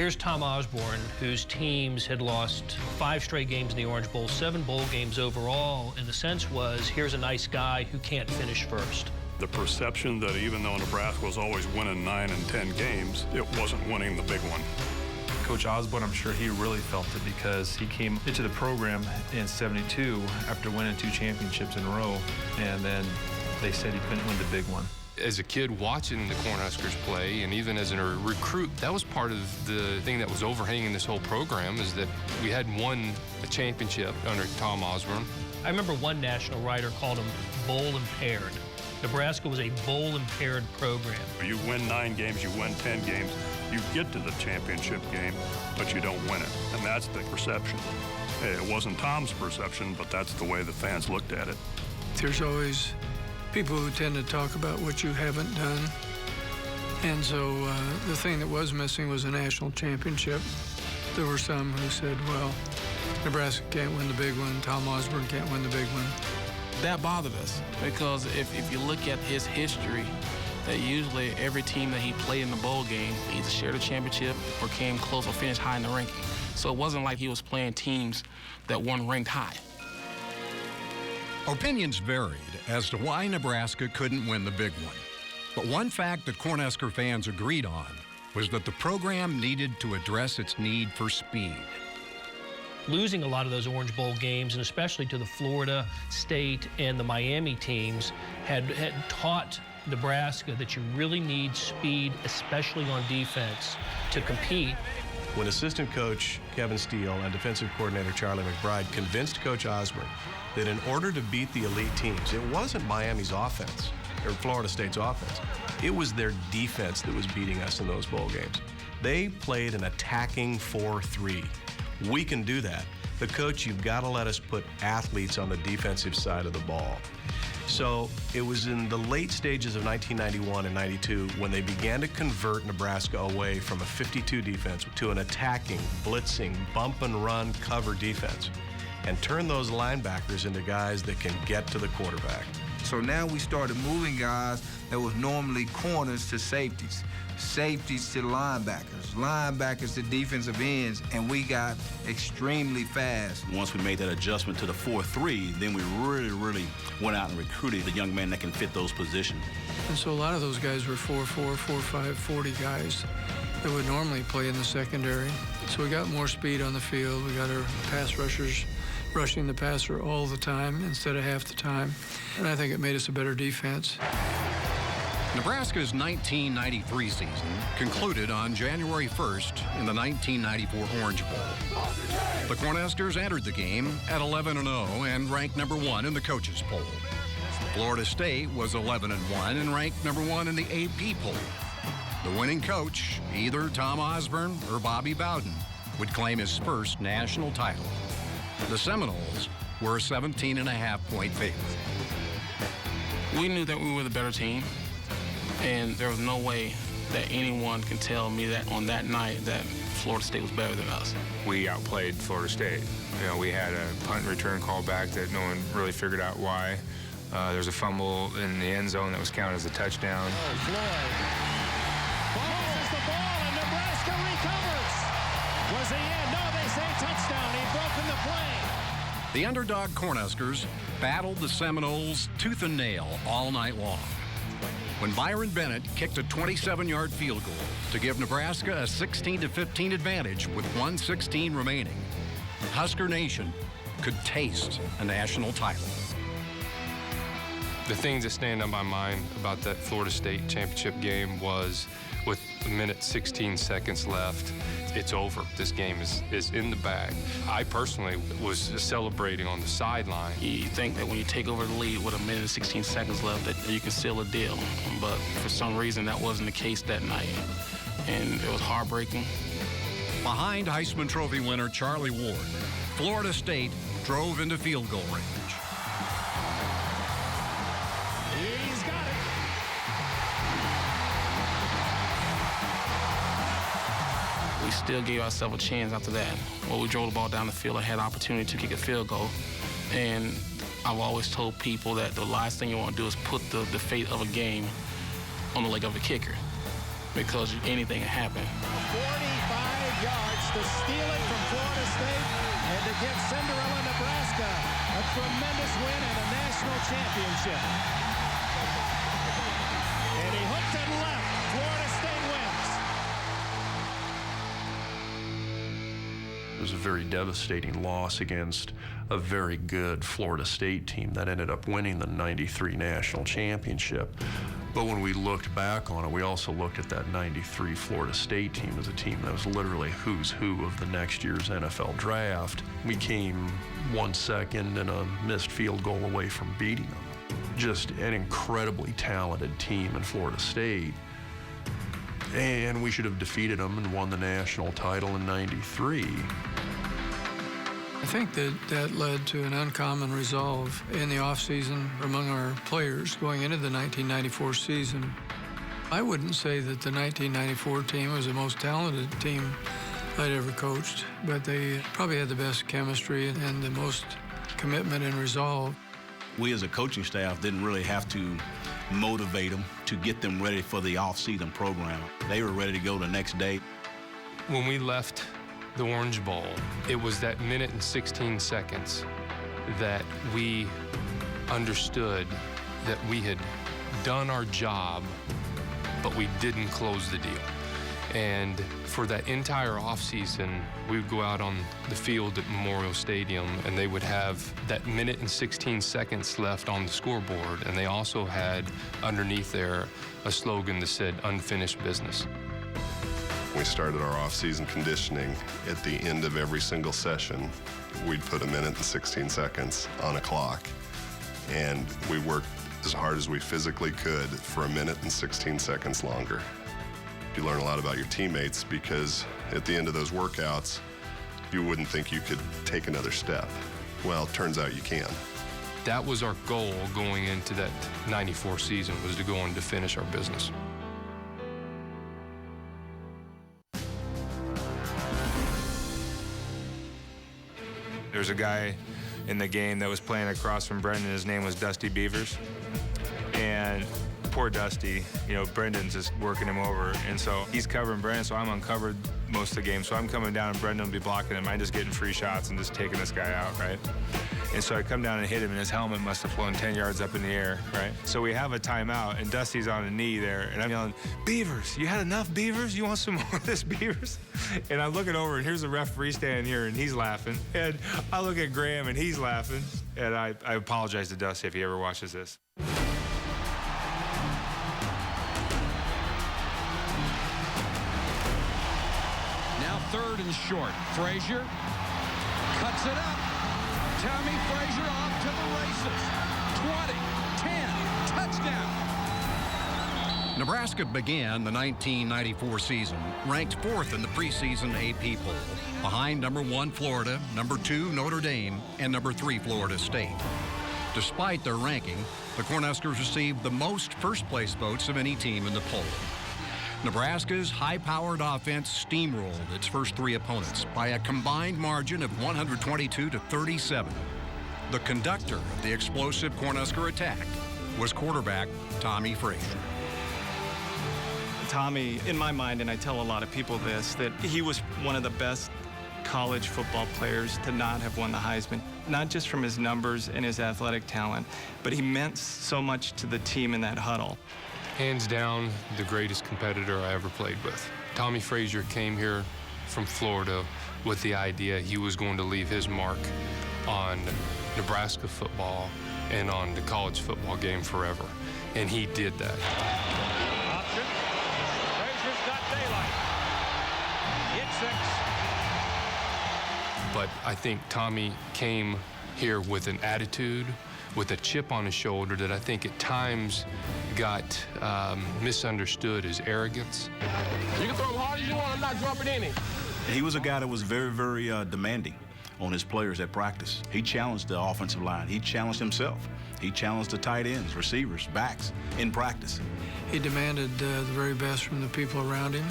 Here's Tom Osborne, whose teams had lost 5 straight games in the Orange Bowl, 7 bowl games overall, and the sense was, here's a nice guy who can't finish first. The perception that even though Nebraska was always winning 9 and 10 games, it wasn't winning the big one. Coach Osborne, I'm sure he really felt it because he came into the program in '72 after winning 2 championships in a row, and then they said he couldn't win the big one. As a kid watching the Cornhuskers play, and even as a recruit, that was part of the thing that was overhanging this whole program, is that we hadn't won a championship under Tom Osborne. I remember one national writer called him bowl impaired. Nebraska was a bowl impaired program. You win 9 games, you win 10 games, you get to the championship game, but you don't win it. And that's the perception. It wasn't Tom's perception, but that's the way the fans looked at it. There's always people who tend to talk about what you haven't done. And so the thing that was missing was a national championship. There were some who said, well, Nebraska can't win the big one, Tom Osborne can't win the big one. That bothered us because if you look at his history, that usually every team that he played in the bowl game either shared a championship or came close or finished high in the ranking. So it wasn't like he was playing teams that weren't ranked high. Opinions varied as to why Nebraska couldn't win the big one. But one fact that Cornhusker fans agreed on was that the program needed to address its need for speed. Losing a lot of those Orange Bowl games, and especially to the Florida State and the Miami teams, had taught Nebraska that you really need speed, especially on defense, to compete. When assistant coach Kevin Steele and defensive coordinator Charlie McBride convinced Coach Osborne that in order to beat the elite teams, it wasn't Miami's offense or Florida State's offense. It was their defense that was beating us in those bowl games. They played an attacking 4-3. We can do that. But coach, you've got to let us put athletes on the defensive side of the ball. So it was in the late stages of 1991 and 92 when they began to convert Nebraska away from a 52 defense to an attacking, blitzing, bump and run cover defense, and turn those linebackers into guys that can get to the quarterback. So now we started moving guys that was normally corners to safeties, safeties to linebackers, linebackers to defensive ends, and we got extremely fast. Once we made that adjustment to the 4-3, then we really went out and recruited the young men that can fit those positions. And so a lot of those guys were 4-4, 4-5, 40 guys that would normally play in the secondary. So we got more speed on the field. We got our pass rushers rushing the passer all the time instead of half the time. And I think it made us a better defense. Nebraska's 1993 season concluded on January 1st in the 1994 Orange Bowl. The Cornhuskers entered the game at 11-0 and ranked number 1 in the coaches' poll. Florida State was 11-1 and ranked number 1 in the AP poll. The winning coach, either Tom Osborne or Bobby Bowden, would claim his first national title. The Seminoles were a 17.5-point favorite. We knew that we were the better team, and there was no way that anyone can tell me that on that night that Florida State was better than us. We outplayed Florida State. You know, we had a punt and return call back that no one really figured out why. There was a fumble in the end zone that was counted as a touchdown. Floyd follows the ball, and Nebraska recovers. Was he in? No, they say touchdown. He'd broken the play. The underdog Cornhuskers battled the Seminoles tooth and nail all night long. When Byron Bennett kicked a 27-yard field goal to give Nebraska a 16-15 advantage with 1:16 remaining, Husker Nation could taste a national title. The things that stand on my mind about that Florida State championship game was, with a minute 16 seconds left, it's over. This game is in the bag. I personally was celebrating on the sideline. You think that when you take over the lead with a minute and 16 seconds left that you can seal a deal, but for some reason that wasn't the case that night, and it was heartbreaking. Behind Heisman Trophy winner Charlie Ward, Florida State drove into field goal range. He's got it. We still gave ourselves a chance after that. Well, we drove the ball down the field and had an opportunity to kick a field goal. And I've always told people that the last thing you want to do is put the fate of a game on the leg of a kicker, because anything can happen. 45 to steal it from Florida State and to give Cinderella, Nebraska a tremendous win and a national championship. And he hooked it left. Florida State wins. It was a very devastating loss against a very good Florida State team that ended up winning the '93 national championship. But when we looked back on it, we also looked at that '93 Florida State team as a team that was literally who's who of the next year's NFL draft. We came 1 second and a missed field goal away from beating them. Just an incredibly talented team in Florida State. And we should have defeated them and won the national title in '93. I think that led to an uncommon resolve in the offseason among our players going into the 1994 season. I wouldn't say that the 1994 team was the most talented team I'd ever coached, but they probably had the best chemistry and the most commitment and resolve. We as a coaching staff didn't really have to motivate them to get them ready for the off-season program. They were ready to go the next day. When we left the Orange Bowl, it was that minute and 16 seconds that we understood that we had done our job, but we didn't close the deal. And for that entire offseason, we would go out on the field at Memorial Stadium, and they would have that minute and 16 seconds left on the scoreboard, and they also had underneath there a slogan that said, "Unfinished business." We started our off-season conditioning. At the end of every single session, we'd put a minute and 16 seconds on a clock, and we worked as hard as we physically could for a minute and 16 seconds longer. You learn a lot about your teammates because at the end of those workouts, you wouldn't think you could take another step. Well, it turns out you can. That was our goal going into that '94 season, was to go on to finish our business. There's a guy in the game that was playing across from Brendan. His name was Dusty Beavers. And poor Dusty, you know, Brendan's just working him over. And so he's covering Brendan, so I'm uncovered most of the game. So I'm coming down and Brendan will be blocking him. I'm just getting free shots and just taking this guy out, right? And so I come down and hit him, and his helmet must have flown 10 yards up in the air, right? So we have a timeout, and Dusty's on a knee there, and I'm yelling, "Beavers, you had enough, Beavers? You want some more of this, Beavers?" And I'm looking over, and here's the referee standing here, and he's laughing. And I look at Graham, and he's laughing. And I apologize to Dusty if he ever watches this. Now 3rd and short. Frazier cuts it up. Tommie Frazier off to the races. 20, 10, touchdown. Nebraska began the 1994 season ranked 4th in the preseason AP poll, behind number 1 Florida, number 2 Notre Dame, and number 3 Florida State. Despite their ranking, the Cornhuskers received the most first-place votes of any team in the poll. Nebraska's high-powered offense steamrolled its first 3 opponents by a combined margin of 122 to 37. The conductor of the explosive Cornhusker attack was quarterback Tommie Frazier. Tommie, in my mind, and I tell a lot of people this, that he was one of the best college football players to not have won the Heisman, not just from his numbers and his athletic talent, but he meant so much to the team in that huddle. Hands down, the greatest competitor I ever played with. Tommie Frazier came here from Florida with the idea he was going to leave his mark on Nebraska football and on the college football game forever. And he did that. Option. Frazier's got daylight. Hit 6. But I think Tommie came here with an attitude, with a chip on his shoulder that I think at times got misunderstood as arrogance. You can throw him hard as you want, I'm not jumping in it. He was a guy that was very, very demanding on his players at practice. He challenged the offensive line. He challenged himself. He challenged the tight ends, receivers, backs in practice. He demanded the very best from the people around him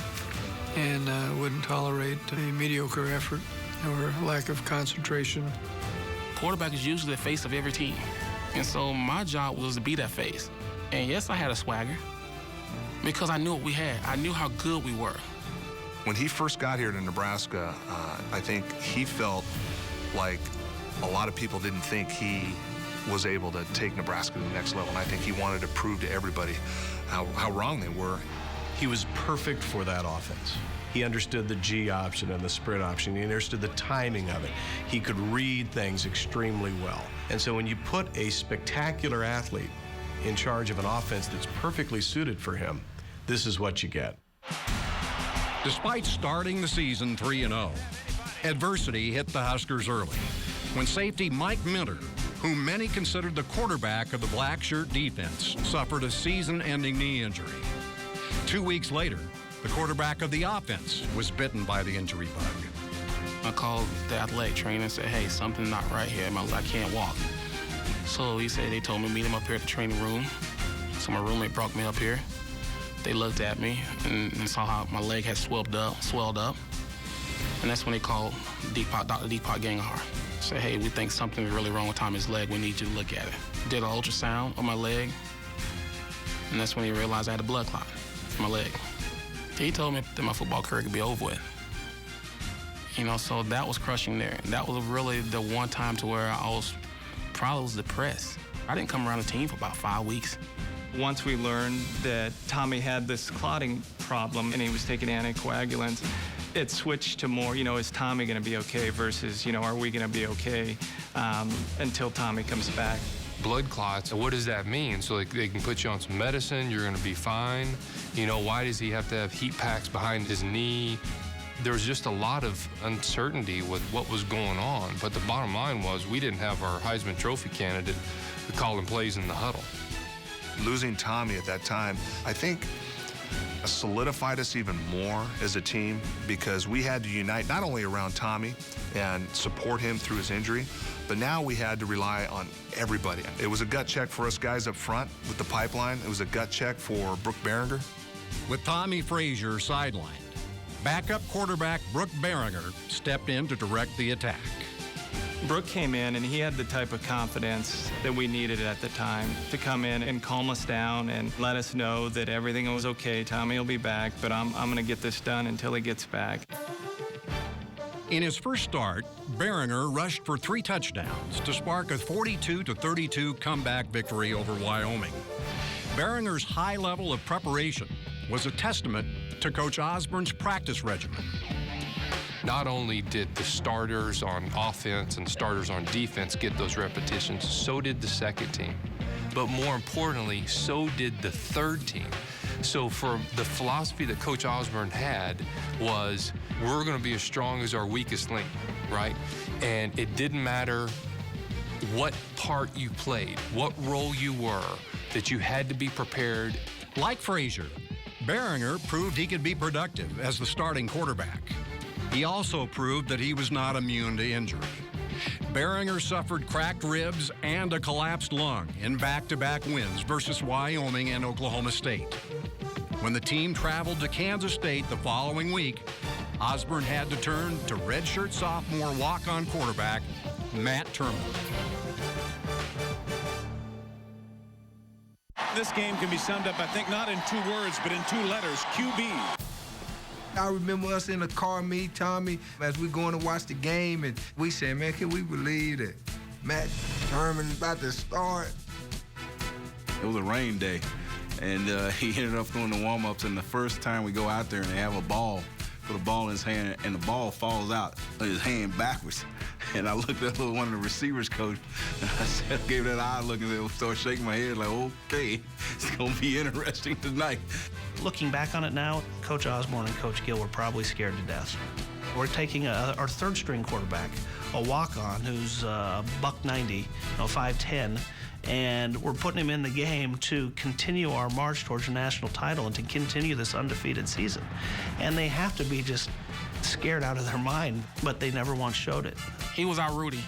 and wouldn't tolerate a mediocre effort or lack of concentration. Quarterback is usually the face of every team. And so my job was to be that face. And yes, I had a swagger because I knew what we had. I knew how good we were. When he first got here to Nebraska, I think he felt like a lot of people didn't think he was able to take Nebraska to the next level. And I think he wanted to prove to everybody how wrong they were. He was perfect for that offense. He understood the G option and the sprint option. He understood the timing of it. He could read things extremely well. And so when you put a spectacular athlete in charge of an offense that's perfectly suited for him, this is what you get. Despite starting the season 3-0, adversity hit the Huskers early when safety Mike Minter, whom many considered the quarterback of the black shirt defense, suffered a season-ending knee injury. 2 weeks later, the quarterback of the offense was bitten by the injury bug. I called the athletic trainer and said, hey, something's not right here. I can't walk. So he said they told me to meet him up here at the training room. So my roommate brought me up here. They looked at me and saw how my leg had swelled up. And that's when they called Dr. Deepak Gangar. Said, hey, we think something's really wrong with Tommie's leg. We need you to look at it. Did an ultrasound on my leg. And that's when he realized I had a blood clot in my leg. He told me that my football career could be over with. So that was crushing there. That was really the one time to where I was probably depressed. I didn't come around the team for about 5 weeks. Once we learned that Tommie had this clotting problem and he was taking anticoagulants, it switched to more, is Tommie going to be okay versus, are we going to be okay until Tommie comes back. Blood clots, what does that mean? So they can put you on some medicine, you're going to be fine. Why does he have to have heat packs behind his knee? There was just a lot of uncertainty with what was going on. But the bottom line was we didn't have our Heisman Trophy candidate calling plays in the huddle. Losing Tommie at that time, I think, solidified us even more as a team because we had to unite not only around Tommie and support him through his injury, but now we had to rely on everybody. It was a gut check for us guys up front with the pipeline. It was a gut check for Brook Berringer. With Tommie Frazier sidelined, backup quarterback Brook Berringer stepped in to direct the attack. Brook came in and he had the type of confidence that we needed at the time to come in and calm us down and let us know that everything was okay. Tommie will be back, but I'm going to get this done until he gets back. In his first start, Berringer rushed for 3 touchdowns to spark a 42-32 comeback victory over Wyoming. Berringer's high level of preparation was a testament to Coach Osborne's practice regimen. Not only did the starters on offense and starters on defense get those repetitions, so did the second team. But more importantly, so did the third team. So for the philosophy that Coach Osborne had was, we're going to be as strong as our weakest link, right? And it didn't matter what part you played, what role you were, that you had to be prepared. Like Frazier, Berringer proved he could be productive as the starting quarterback. He also proved that he was not immune to injury. Berringer suffered cracked ribs and a collapsed lung in back-to-back wins versus Wyoming and Oklahoma State. When the team traveled to Kansas State the following week, Osborne had to turn to redshirt sophomore walk-on quarterback Matt Turman. This game can be summed up, I think, not in 2 words, but in 2 letters, QB. I remember us in the car, me, Tommie, as we going to watch the game, and we said, man, can we believe that Matt Turman's about to start? It was a rain day, and he ended up doing the warm-ups, and the first time we go out there and they have a ball, put a ball in his hand, and the ball falls out of his hand backwards. And I looked at one of the receivers coach, and I said, gave that eye look, and started shaking my head like, okay, it's going to be interesting tonight. Looking back on it now, Coach Osborne and Coach Gill were probably scared to death. We're taking our third-string quarterback, a walk-on who's $190, 5'10", and we're putting him in the game to continue our march towards a national title and to continue this undefeated season. And they have to be just scared out of their mind, but they never once showed it. He was our Rudy.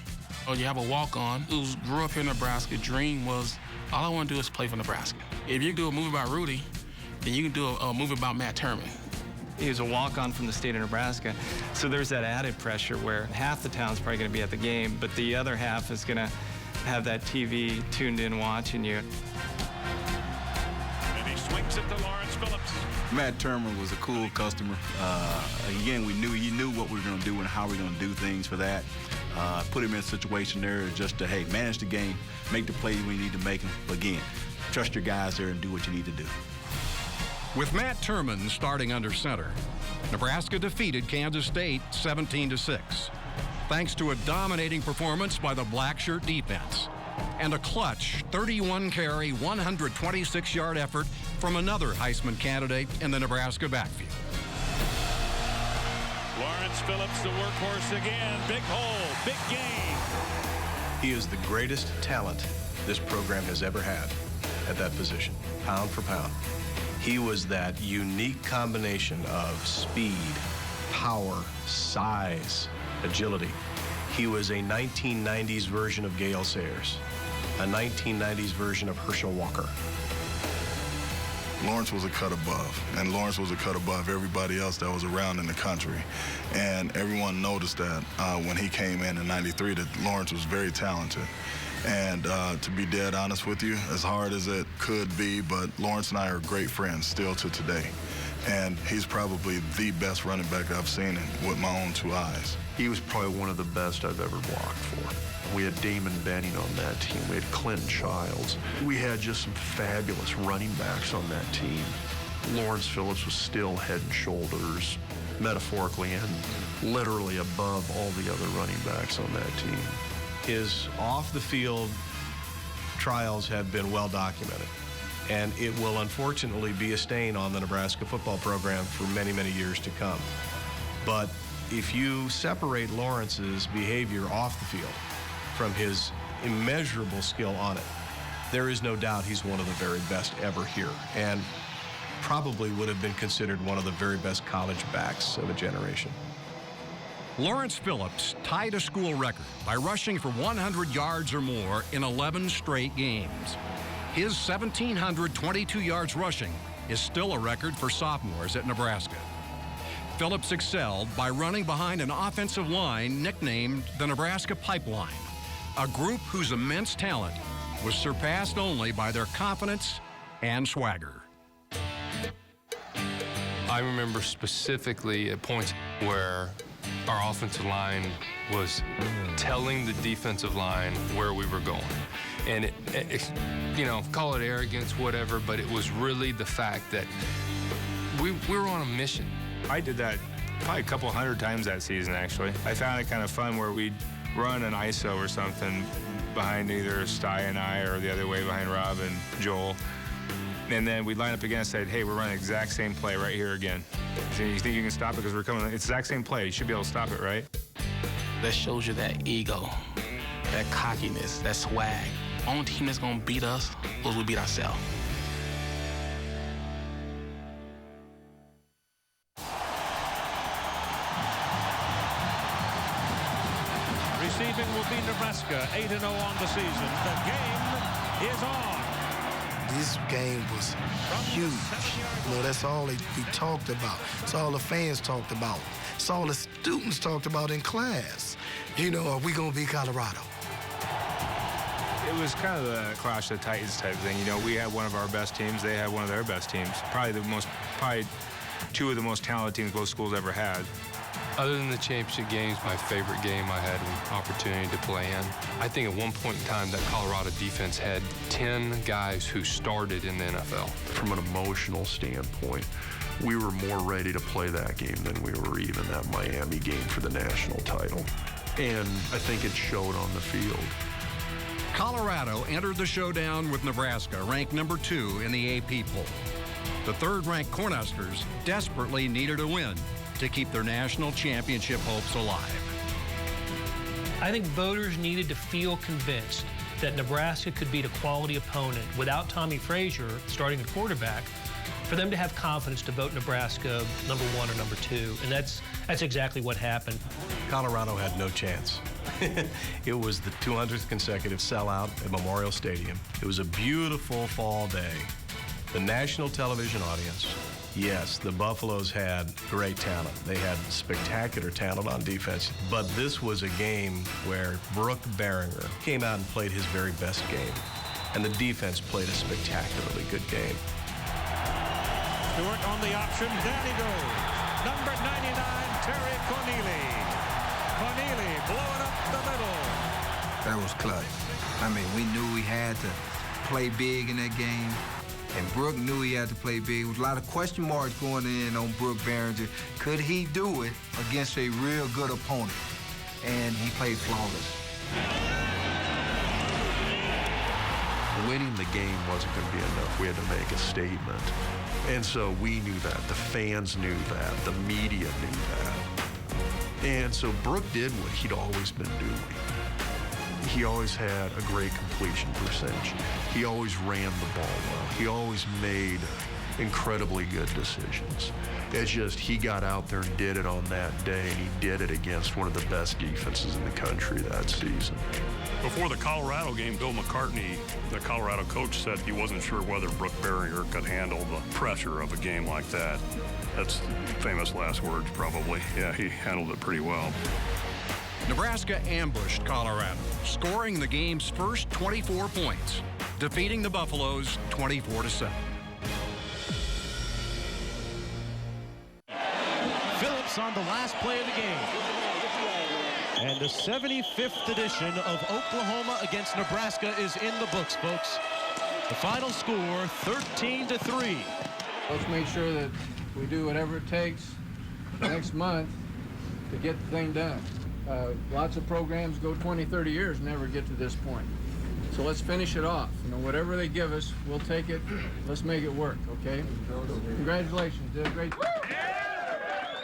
You have a walk-on who grew up here in Nebraska. Dream was, all I want to do is play for Nebraska. If you do a movie about Rudy, then you can do a movie about Matt Turman. He was a walk-on from the state of Nebraska, so there's that added pressure where half the town's probably going to be at the game, but the other half is going to have that TV tuned in watching you. And he swings Swings it to Lawrence Phillips. Matt Turman was a cool customer. Again, he knew what we were going to do and how we were going to do things for that. Put him in a situation there just to, hey, manage the game, make the plays we need to make them. But again, trust your guys there and do what you need to do. With Matt Turman starting under center, Nebraska defeated Kansas State 17-6, thanks to a dominating performance by the black shirt defense and a clutch 31-carry, 126-yard effort from another Heisman candidate in the Nebraska backfield. Lawrence Phillips, the workhorse again. Big hole, big game. He is the greatest talent this program has ever had at that position, pound for pound. He was that unique combination of speed, power, size, agility. He was a 1990s version of Gale Sayers, a 1990s version of Herschel Walker. Lawrence was a cut above, and Lawrence was a cut above everybody else that was around in the country. And everyone noticed that when he came in '93, that Lawrence was very talented. And to be dead honest with you, as hard as it could be, but Lawrence and I are great friends still to today. And he's probably the best running back I've seen with my own two eyes. He was probably one of the best I've ever blocked for. We had Damon Benning on that team. We had Clinton Childs. We had just some fabulous running backs on that team. Lawrence Phillips was still head and shoulders, metaphorically and literally above all the other running backs on that team. His off-the-field trials have been well documented, and it will unfortunately be a stain on the Nebraska football program for many, many years to come. But if you separate Lawrence's behavior off the field from his immeasurable skill on it, there is no doubt he's one of the very best ever here, and probably would have been considered one of the very best college backs of a generation. Lawrence Phillips tied a school record by rushing for 100 yards or more in 11 straight games. His 1,722 yards rushing is still a record for sophomores at Nebraska. Phillips excelled by running behind an offensive line nicknamed the Nebraska Pipeline, a group whose immense talent was surpassed only by their confidence and swagger. I remember specifically at points where our offensive line was telling the defensive line where we were going. And it, you know, call it arrogance, whatever, but it was really the fact that we were on a mission. I did that probably a couple hundred times that season, actually. I found it kind of fun where we'd run an ISO or something behind either Sty and I or the other way behind Rob and Joel. And then we'd line up again and say, hey, we're running the exact same play right here again. So you think you can stop it because we're coming? It's the exact same play. You should be able to stop it, right? That shows you that ego, that cockiness, that swag. Only team that's gonna beat us was we beat ourselves. Receiving will be Nebraska, 8-0 on the season. The game is on. This game was huge. You know, that's all we talked about. That's all the fans talked about. That's all the students talked about in class. You know, are we going to beat Colorado? It was kind of the Clash of the Titans type thing. You know, we had one of our best teams. They had one of their best teams. Probably two of the most talented teams both schools ever had. Other than the championship games, my favorite game I had an opportunity to play in. I think at one point in time that Colorado defense had 10 guys who started in the NFL. From an emotional standpoint, we were more ready to play that game than we were even that Miami game for the national title. And I think it showed on the field. Colorado entered the showdown with Nebraska, ranked number 2 in the AP poll. The third-ranked Cornhuskers desperately needed a win to keep their national championship hopes alive. I think voters needed to feel convinced that Nebraska could beat a quality opponent without Tommie Frazier starting at quarterback, for them to have confidence to vote Nebraska number 1 or number 2, and that's exactly what happened. Colorado had no chance. It was the 200th consecutive sellout at Memorial Stadium. It was a beautiful fall day. The national television audience, yes, the Buffaloes had great talent. They had spectacular talent on defense, but this was a game where Brook Berringer came out and played his very best game, and the defense played a spectacularly good game. Stewart on the option. Down he goes. Number 99, Terry Corneli. Corneli blowing up the middle. That was clutch. I mean, we knew we had to play big in that game. And Brook knew he had to play big. There was a lot of question marks going in on Brook Berringer. Could he do it against a real good opponent? And he played flawless. Winning the game wasn't going to be enough. We had to make a statement. And so we knew that. The fans knew that. The media knew that. And so Brook did what he'd always been doing. He always had a great completion percentage. He always ran the ball well. He always made incredibly good decisions. It's just he got out there and did it on that day, and he did it against one of the best defenses in the country that season. Before the Colorado game, Bill McCartney, the Colorado coach, said he wasn't sure whether Brook Berringer could handle the pressure of a game like that. That's famous last words, probably. Yeah, he handled it pretty well. Nebraska ambushed Colorado, scoring the game's first 24 points, defeating the Buffaloes 24-7. Phillips on the last play of the game. And the 75th edition of Oklahoma against Nebraska is in the books, folks. The final score, 13-3. Let's make sure that we do whatever it takes next month to get the thing done. Lots of programs go 20, 30 years and never get to this point. So let's finish it off. You know, whatever they give us, we'll take it. Let's make it work, okay? Congratulations, did a great job.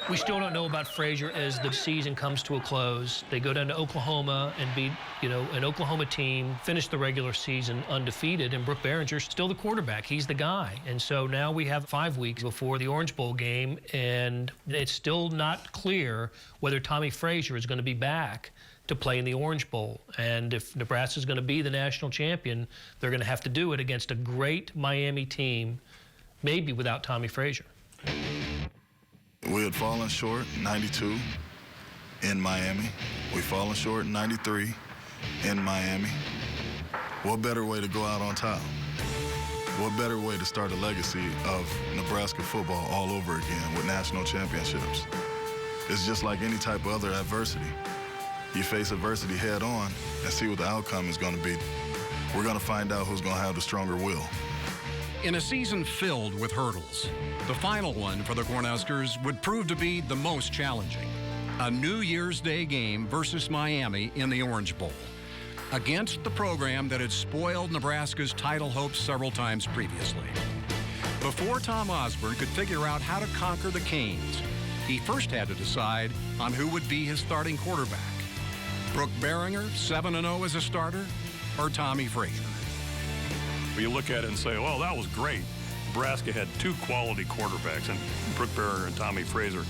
We still don't know about Frazier as the season comes to a close. They go down to Oklahoma and beat, an Oklahoma team, finish the regular season undefeated, and Brook Berringer's still the quarterback. He's the guy. And so now we have 5 weeks before the Orange Bowl game, and it's still not clear whether Tommie Frazier is going to be back to play in the Orange Bowl. And if Nebraska's going to be the national champion, they're going to have to do it against a great Miami team, maybe without Tommie Frazier. We had fallen short in 92 in Miami. We've fallen short in 93 in Miami. What better way to go out on top? What better way to start a legacy of Nebraska football all over again with national championships? It's just like any type of other adversity. You face adversity head on and see what the outcome is going to be. We're going to find out who's going to have the stronger will. In a season filled with hurdles, the final one for the Cornhuskers would prove to be the most challenging. A New Year's Day game versus Miami in the Orange Bowl, against the program that had spoiled Nebraska's title hopes several times previously. Before Tom Osborne could figure out how to conquer the Canes, he first had to decide on who would be his starting quarterback. Brook Berringer, 7-0 as a starter, or Tommie Frazier? You look at it and say, well, that was great. Nebraska had 2 quality quarterbacks, and Brook Berringer and Tommie Frazier.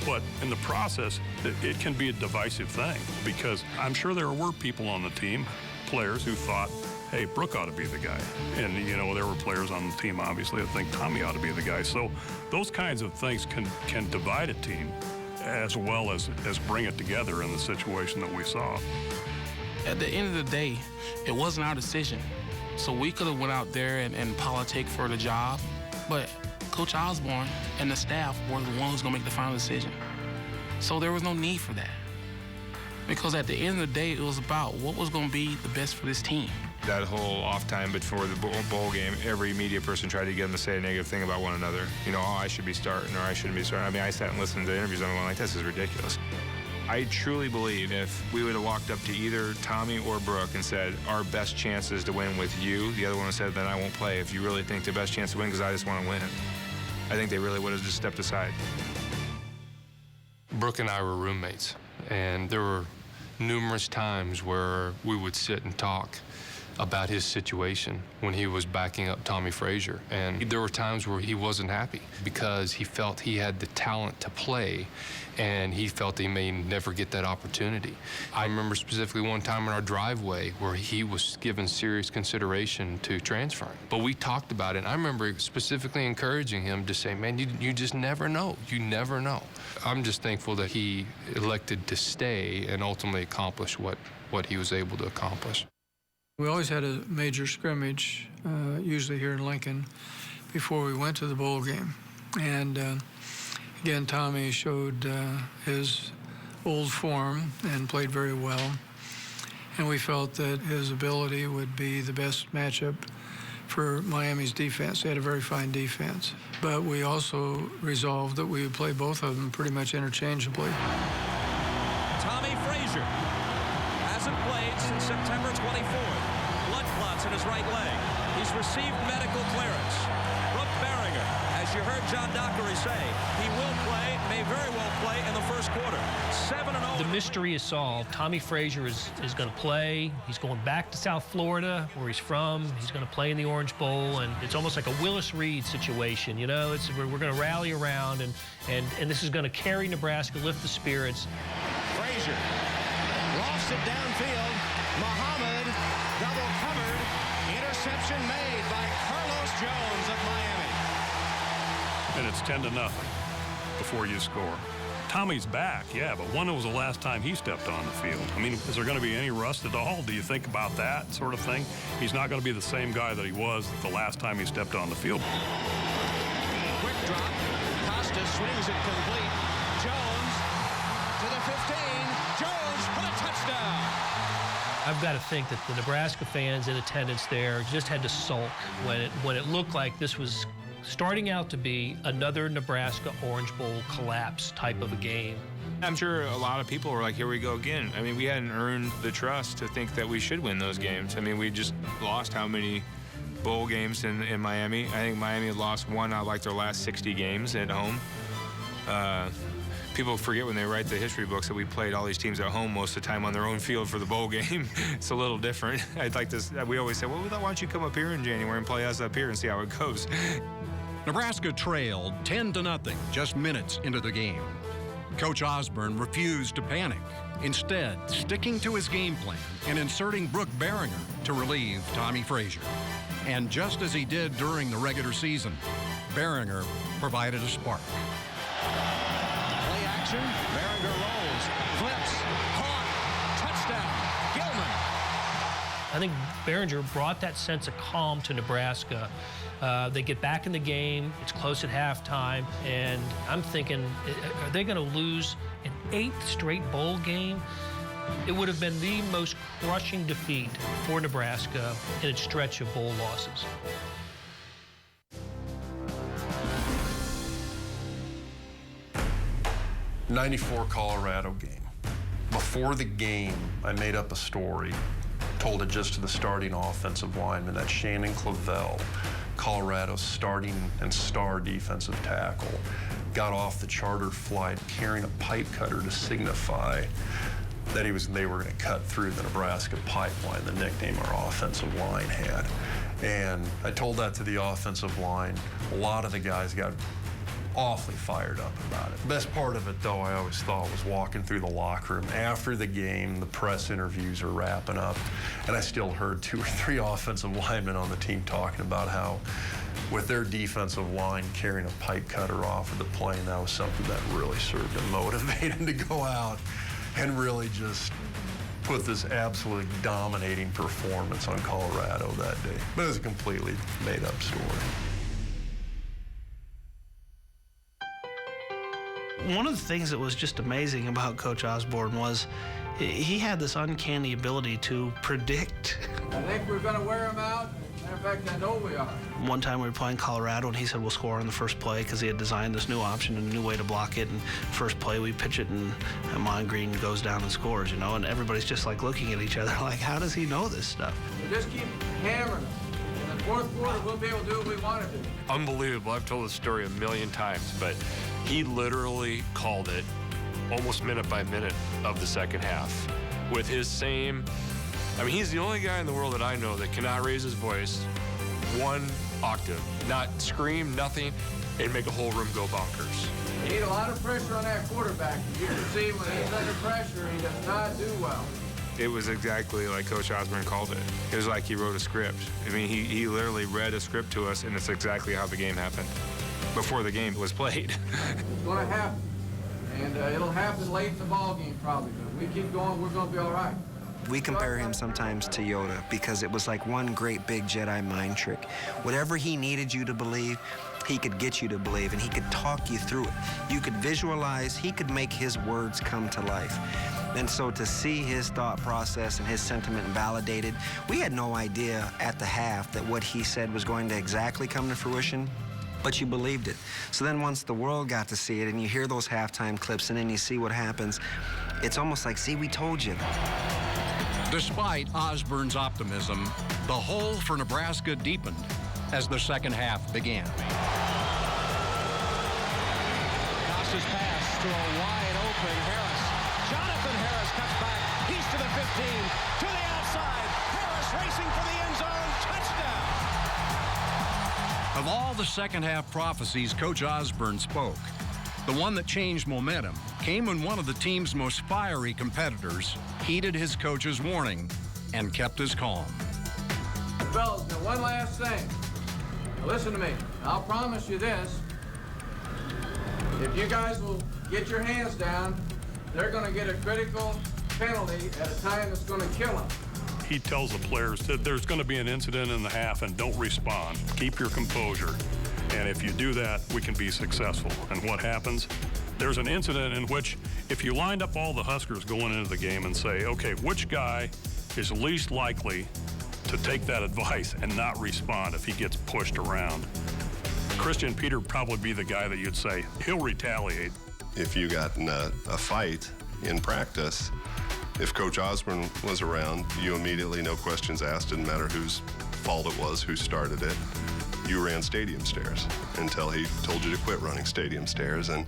But in the process, it can be a divisive thing, because I'm sure there were people on the team, players, who thought, hey, Brook ought to be the guy. And, there were players on the team, obviously, that think Tommie ought to be the guy. So those kinds of things can divide a team as well as bring it together in the situation that we saw. At the end of the day, it wasn't our decision. So we could have went out there and politic for the job, but Coach Osborne and the staff were the ones going to make the final decision. So there was no need for that. Because at the end of the day, it was about what was going to be the best for this team. That whole off time before the bowl game, every media person tried to get them to say a negative thing about one another. I should be starting or I shouldn't be starting. I mean, I sat and listened to interviews and I went like, this is ridiculous. I truly believe if we would have walked up to either Tommie or Brook and said, our best chance is to win with you, the other one said, then I won't play if you really think the best chance to win because I just want to win it. I think they really would have just stepped aside. Brook and I were roommates, and there were numerous times where we would sit and talk about his situation when he was backing up Tommie Frazier. And there were times where he wasn't happy because he felt he had the talent to play and he felt he may never get that opportunity. I remember specifically one time in our driveway where he was given serious consideration to transferring. But we talked about it, and I remember specifically encouraging him to say, man, you just never know. You never know. I'm just thankful that he elected to stay and ultimately accomplish what he was able to accomplish. We always had a major scrimmage, usually here in Lincoln, before we went to the bowl game. And again, Tommie showed his old form and played very well. And we felt that his ability would be the best matchup for Miami's defense. They had a very fine defense. But we also resolved that we would play both of them pretty much interchangeably. Tommie Frazier hasn't played since September 24th. Blood clots in his right leg. He's received medical clearance. Brook Berringer, as you heard John Dockery say, he will play, may very well play in the first quarter. 7-0. The mystery is solved. Tommie Frazier is going to play. He's going back to South Florida, where he's from. He's going to play in the Orange Bowl, and it's almost like a Willis Reed situation. You know, we're going to rally around, and this is going to carry Nebraska, lift the spirits. Frazier lofts it downfield. Muhammad double covered. Interception made by Carlos Jones of Miami. And it's 10-0 before you score. Tommie's back, yeah, but when was the last time he stepped on the field? I mean, is there going to be any rust at all? Do you think about that sort of thing? He's not going to be the same guy that he was the last time he stepped on the field. Quick drop. Costa swings it complete. Jones to the 15. Jones for the touchdown. I've got to think that the Nebraska fans in attendance there just had to sulk when it looked like this was starting out to be another Nebraska Orange Bowl collapse type of a game. I'm sure a lot of people were like, here we go again. I mean, we hadn't earned the trust to think that we should win those games. I mean, we just lost how many bowl games in Miami? I think Miami had lost one out of like their last 60 games at home. People forget when they write the history books that we played all these teams at home most of the time on their own field for the bowl game. It's a little different. I'd like this. We always say, well, why don't you come up here in January and play us up here and see how it goes? Nebraska trailed 10-0 just minutes into the game. Coach Osborne refused to panic, instead sticking to his game plan and inserting Brook Berringer to relieve Tommie Frazier. And just as he did during the regular season, Berringer provided a spark. Play action. Berringer rolls, flips, caught, touchdown, Gilman. I think Berringer brought that sense of calm to Nebraska. They get back in the game. It's close at halftime. And I'm thinking, are they going to lose an 8th straight bowl game? It would have been the most crushing defeat for Nebraska in its stretch of bowl losses. '94 Colorado game. Before the game, I made up a story, told it just to the starting offensive lineman, that Shannon Clavel, Colorado's starting and star defensive tackle, got off the chartered flight carrying a pipe cutter to signify that they were going to cut through the Nebraska pipeline, the nickname our offensive line had. And I told that to the offensive line. A lot of the guys got awfully fired up about it. The best part of it, though, I always thought, was walking through the locker room after the game. The press interviews are wrapping up, and I still heard 2 or 3 offensive linemen on the team talking about how, with their defensive line carrying a pipe cutter off of the plane, that was something that really served to motivate them to go out and really just put this absolutely dominating performance on Colorado that day. But it was a completely made-up story. One of the things that was just amazing about Coach Osborne was he had this uncanny ability to predict. I think we're going to wear them out. Matter of fact, I know we are. One time we were playing Colorado, and he said we'll score on the first play because he had designed this new option and a new way to block it. And first play, we pitch it, and Mon Green goes down and scores, you know. And everybody's just like looking at each other like, how does he know this stuff? So just keep hammering them. In the fourth quarter, we'll be able to do what we want to do. Unbelievable. I've told this story a million times, but he literally called it almost minute by minute of the second half with his same. I mean, he's the only guy in the world that I know that cannot raise his voice 1 octave, not scream, nothing, and make a whole room go bonkers. You need a lot of pressure on that quarterback. You can see when he's under pressure, he does not do well. It was exactly like Coach Osborne called it. It was like he wrote a script. I mean, he literally read a script to us, and it's exactly how the game happened before the game was played. It's going to happen, and it'll happen late in the ball game probably, but we keep going, we're going to be all right. We compare him sometimes to Yoda because it was like one great big Jedi mind trick. Whatever he needed you to believe, he could get you to believe, and he could talk you through it. You could visualize, he could make his words come to life. And so to see his thought process and his sentiment validated, we had no idea at the half that what he said was going to exactly come to fruition, but you believed it. So then once the world got to see it and you hear those halftime clips and then you see what happens, it's almost like, see, we told you. Despite Osborne's optimism, the hole for Nebraska deepened as the second half began. Costa's pass to a wide open Harris. Jonathan Harris cuts back. He's to the 15, to the outside. Harris racing for the end zone. Touchdown. Of all the second half prophecies Coach Osborne spoke, the one that changed momentum came when one of the team's most fiery competitors heeded his coach's warning and kept his calm. Fellas, now one last thing. Now listen to me. I'll promise you this. If you guys will get your hands down, they're going to get a critical penalty at a time that's going to kill them. He tells the players that there's going to be an incident in the half and don't respond. Keep your composure. And if you do that, we can be successful. And what happens? There's an incident in which if you lined up all the Huskers going into the game and say, okay, which guy is least likely to take that advice and not respond if he gets pushed around? Christian Peter would probably be the guy that you'd say, he'll retaliate. If you got in a fight in practice, if Coach Osborne was around, you immediately, no questions asked, didn't matter whose fault it was, who started it, you ran stadium stairs until he told you to quit running stadium stairs. And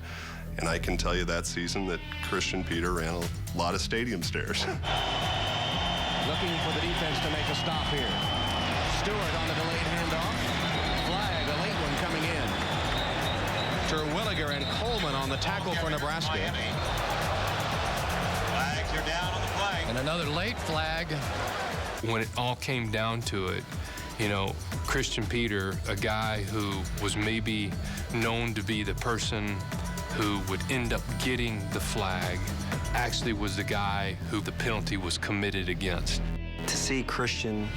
I can tell you that season that Christian Peter ran a lot of stadium stairs. Looking for the defense to make a stop here. Stewart on the delayed handoff. Flag, a late one coming in. Terwilliger and Coleman on the tackle for Nebraska. Flags are down on the flag. And another late flag. When it all came down to it, you know, Christian Peter, a guy who was maybe known to be the person who would end up getting the flag, actually was the guy who the penalty was committed against. To see Christian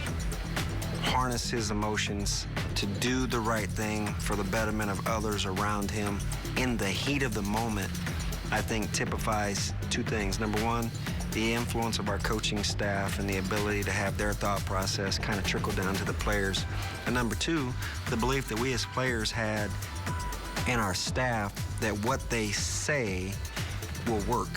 harness his emotions to do the right thing for the betterment of others around him in the heat of the moment, I think typifies two things. Number one, the influence of our coaching staff and the ability to have their thought process kind of trickle down to the players. And number two, the belief that we as players had in our staff that what they say will work.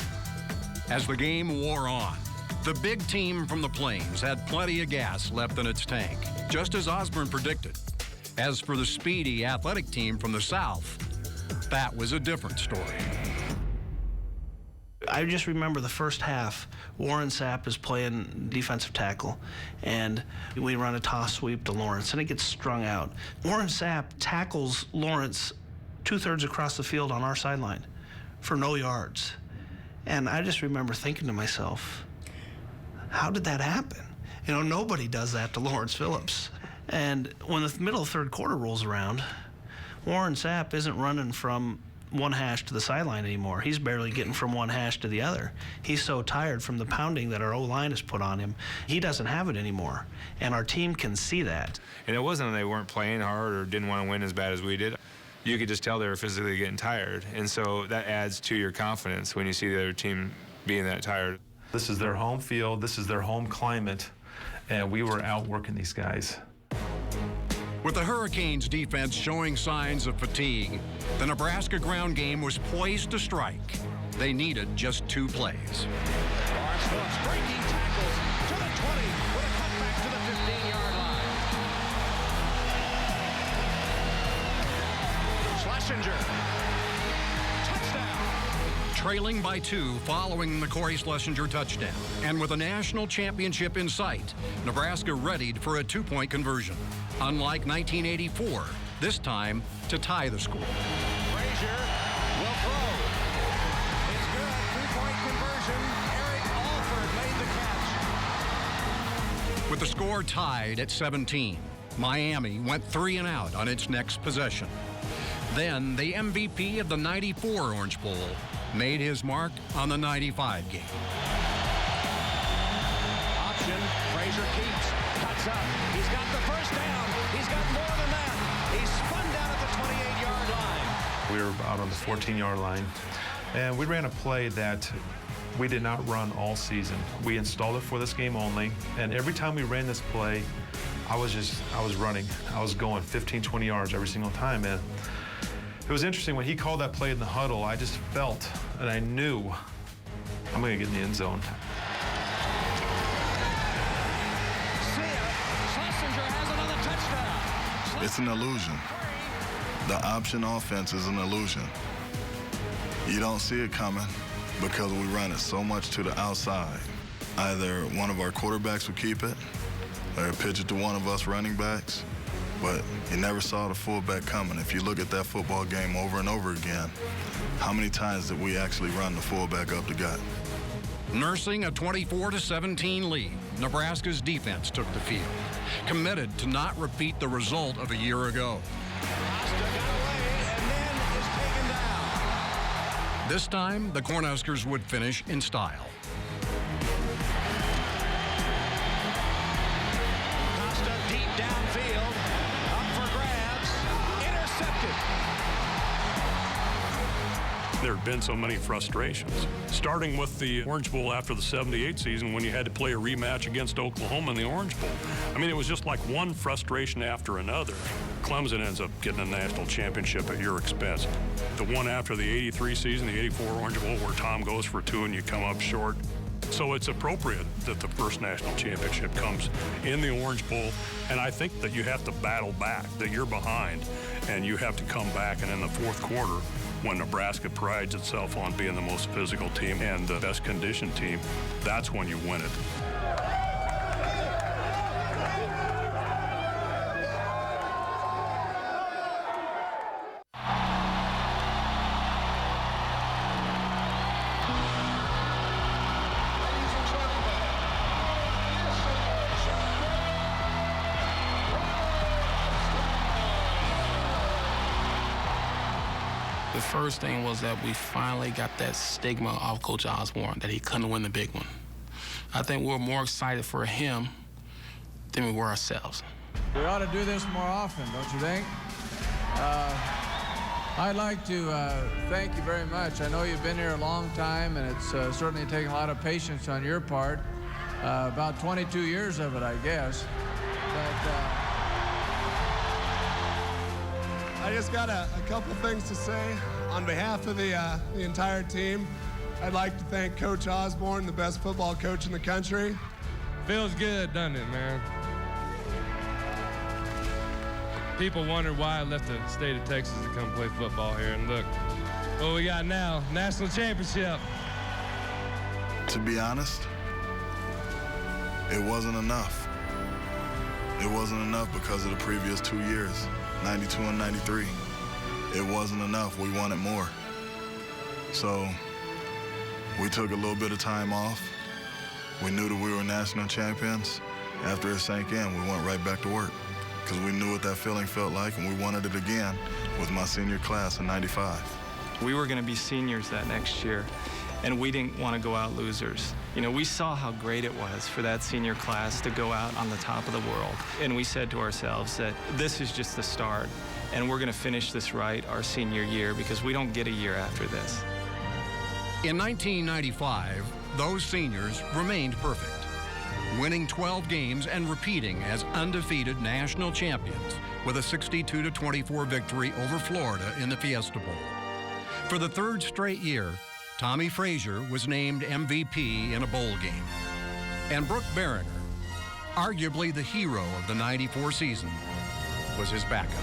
As the game wore on, the big team from the Plains had plenty of gas left in its tank, just as Osborne predicted. As for the speedy, athletic team from the South, that was a different story. I just remember the first half, Warren Sapp is playing defensive tackle, and we run a toss sweep to Lawrence, and it gets strung out. Warren Sapp tackles Lawrence 2/3 across the field on our sideline for no yards. And I just remember thinking to myself, how did that happen? You know, nobody does that to Lawrence Phillips. And when the middle of the third quarter rolls around, Warren Sapp isn't running from one hash to the sideline anymore. He's barely getting from one hash to the other. He's so tired from the pounding that our O-line has put on him. He doesn't have it anymore, and our team can see that. And it wasn't that they weren't playing hard or didn't want to win as bad as we did. You could just tell they were physically getting tired, and so that adds to your confidence when you see the other team being that tired. This is their home field, this is their home climate, and we were out working these guys. With the Hurricanes' defense showing signs of fatigue, the Nebraska ground game was poised to strike. They needed just 2 plays. Lawrence Phillips breaking tackles to the 20 with a cutback to the 15-yard line. Schlesinger. Touchdown. Trailing by 2 following the Corey Schlesinger touchdown. And with a national championship in sight, Nebraska readied for a 2-point conversion. Unlike 1984, this time to tie the score. Frazier will throw. It's good. 3-point conversion. Eric Alford made the catch. With the score tied at 17, Miami went 3 and out on its next possession. Then the MVP of the 94 Orange Bowl made his mark on the 95 game. Option. Frazier Frazier keeps, cuts up. He's got the first down. He's got more than that. He's spun down at the 28-yard line. We were out on the 14-yard line, and we ran a play that we did not run all season. We installed it for this game only, and every time we ran this play, I was running. I was going 15, 20 yards every single time, and it was interesting when he called that play in the huddle. I just felt and I knew I'm going to get in the end zone. It's an illusion. The option offense is an illusion. You don't see it coming because we run it so much to the outside. Either one of our quarterbacks will keep it or pitch it to one of us running backs, but you never saw the fullback coming. If you look at that football game over and over again, how many times did we actually run the fullback up the gut? Nursing a 24-17 lead, Nebraska's defense took the field, committed to not repeat the result of a year ago. This time, the Cornhuskers would finish in style. Costa deep downfield, up for grabs, intercepted. There had been so many frustrations, starting with the Orange Bowl after the '78 season when you had to play a rematch against Oklahoma in the Orange Bowl. I mean, it was just like one frustration after another. Clemson ends up getting a national championship at your expense. The one after the '83 season, the '84 Orange Bowl, where Tom goes for 2 and you come up short. So it's appropriate that the first national championship comes in the Orange Bowl, and I think that you have to battle back, that you're behind, and you have to come back, and in the fourth quarter, when Nebraska prides itself on being the most physical team and the best conditioned team, that's when you win it. The first thing was that we finally got that stigma off Coach Osborne, that he couldn't win the big one. I think we're more excited for him than we were ourselves. We ought to do this more often, don't you think? I'd like to thank you very much. I know you've been here a long time, and it's certainly taken a lot of patience on your part. About 22 years of it, I guess. But I just got a couple things to say. On behalf of the entire team, I'd like to thank Coach Osborne, the best football coach in the country. Feels good, doesn't it, man? People wonder why I left the state of Texas to come play football here, and look what we got now, national championship. To be honest, it wasn't enough. It wasn't enough because of the previous 2 years, 92 and 93. It wasn't enough. We wanted more. So we took a little bit of time off. We knew that we were national champions. After it sank in, we went right back to work because we knew what that feeling felt like, and we wanted it again with my senior class in '95. We were going to be seniors that next year, and we didn't want to go out losers. You know, we saw how great it was for that senior class to go out on the top of the world, and we said to ourselves that this is just the start, and we're going to finish this right our senior year because we don't get a year after this. In 1995, those seniors remained perfect, winning 12 games and repeating as undefeated national champions with a 62-24 victory over Florida in the Fiesta Bowl. For the third straight year, Tommie Frazier was named MVP in a bowl game. And Brook Berringer, arguably the hero of the '94 season, was his backup.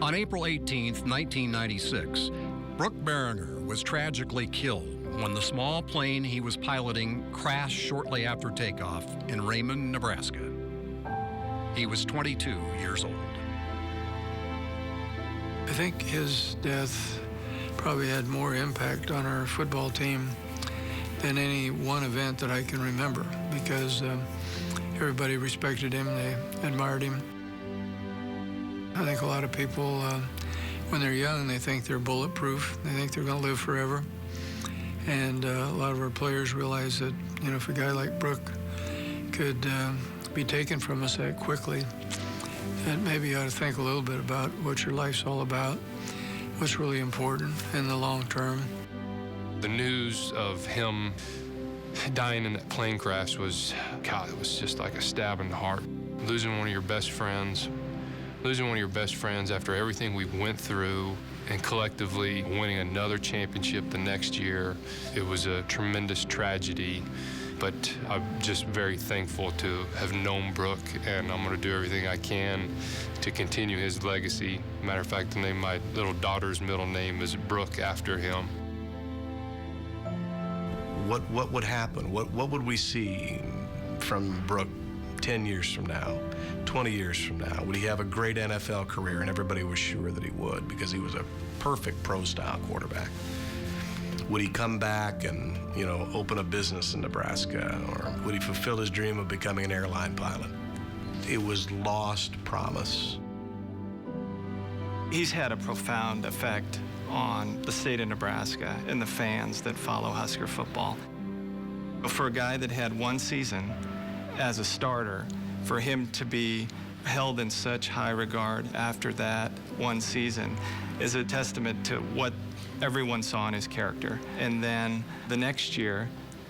On April 18, 1996, Brook Berringer was tragically killed when the small plane he was piloting crashed shortly after takeoff in Raymond, Nebraska. He was 22 years old. I think his death probably had more impact on our football team than any one event that I can remember, because everybody respected him, they admired him. I think a lot of people when they're young, they think they're bulletproof. They think they're going to live forever. And a lot of our players realize that, if a guy like Brook could be taken from us that quickly, that maybe you ought to think a little bit about what your life's all about, what's really important in the long term. The news of him dying in that plane crash was, God, it was just like a stab in the heart. Losing one of your best friends after everything we went through, and collectively winning another championship the next year, it was a tremendous tragedy. But I'm just very thankful to have known Brook, and I'm going to do everything I can to continue his legacy. Matter of fact, the name of my little daughter's middle name is Brook after him. What would happen? What would we see from Brook 10 years from now, 20 years from now? Would he have a great NFL career? And everybody was sure that he would, because he was a perfect pro-style quarterback. Would he come back and, open a business in Nebraska? Or would he fulfill his dream of becoming an airline pilot? It was lost promise. He's had a profound effect on the state of Nebraska and the fans that follow Husker football. For a guy that had one season as a starter, for him to be held in such high regard after that one season is a testament to what everyone saw in his character. And then the next year,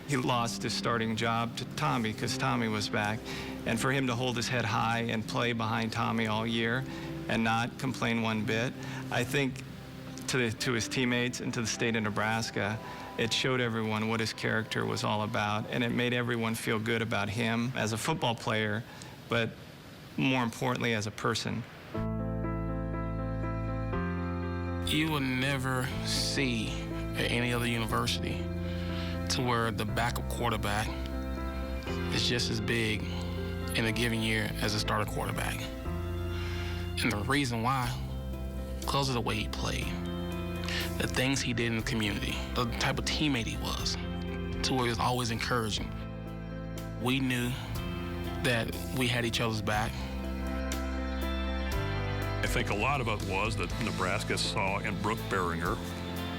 he lost his starting job to Tommie, because Tommie was back. And for him to hold his head high and play behind Tommie all year and not complain one bit, I think to his teammates and to the state of Nebraska, it showed everyone what his character was all about, and it made everyone feel good about him as a football player, but more importantly as a person. You will never see at any other university to where the backup quarterback is just as big in a given year as a starter quarterback. And the reason why, because of the way he played, the things he did in the community, the type of teammate he was, to where he was always encouraging. We knew that we had each other's back. I think a lot of it was that Nebraska saw in Brook Berringer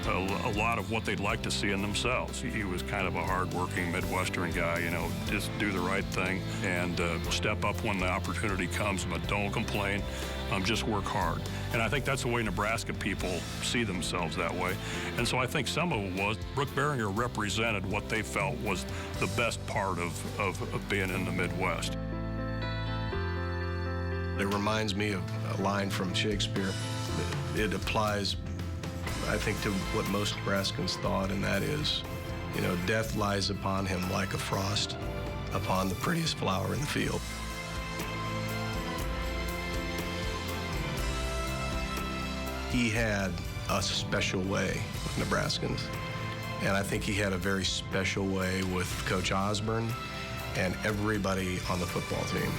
a lot of what they'd like to see in themselves. He was kind of a hard-working Midwestern guy, just do the right thing and step up when the opportunity comes, but don't complain, just work hard. And I think that's the way Nebraska people see themselves that way. And so I think some of it was Brook Berringer represented what they felt was the best part of being in the Midwest. It reminds me of a line from Shakespeare. It applies, I think, to what most Nebraskans thought, and that is, death lies upon him like a frost upon the prettiest flower in the field. He had a special way with Nebraskans, and I think he had a very special way with Coach Osborne and everybody on the football team.